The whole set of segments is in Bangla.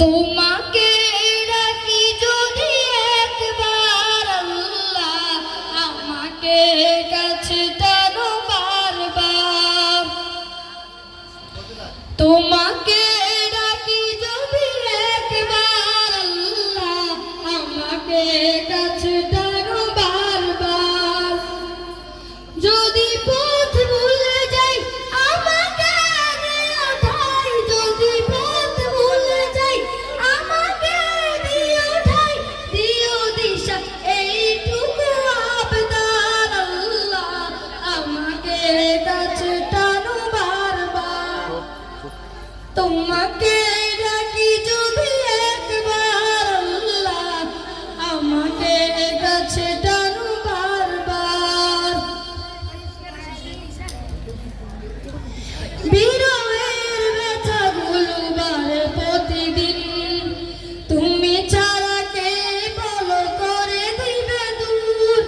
তোমাকে ডাকি যদি একবার আল্লাহ আমাকে কাছে টানো বারবার। তোমাকে ডাকি যদি একবার আল্লাহ আমাকে কাছে টানো বারবার। যদি পথ ভুলে যাই আমাকে দিও ঠাই, যদি পথ ভুলে যাই আমাকে দিও ঠাই, দিও দিশা এইটুকু আবেদন আল্লাহ আমাকে কাছে টানো বারবার। তোমাকে ডাকি যদি একবার আল্লাহ আমাকে কাছে টানো বারবার। বিরহের ব্যথাগুলো বাড়ে প্রতিদিন, তুমি ছাড়া কে বলো করে দিবে দূর।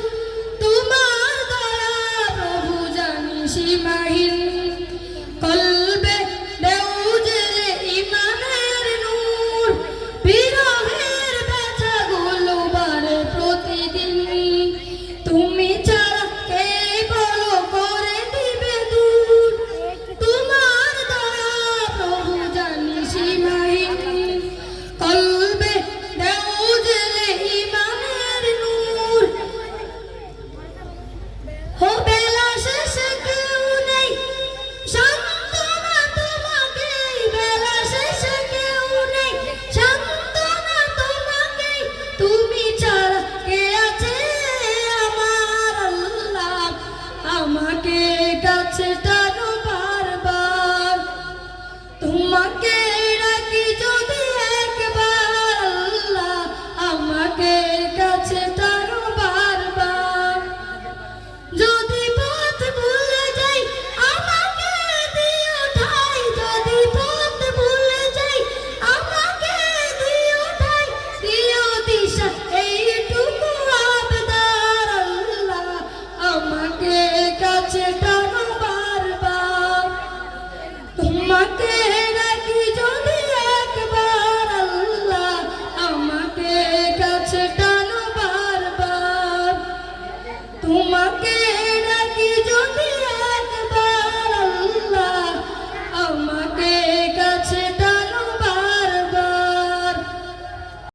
তোমার দয়া প্রভু জানি সীমাহীন।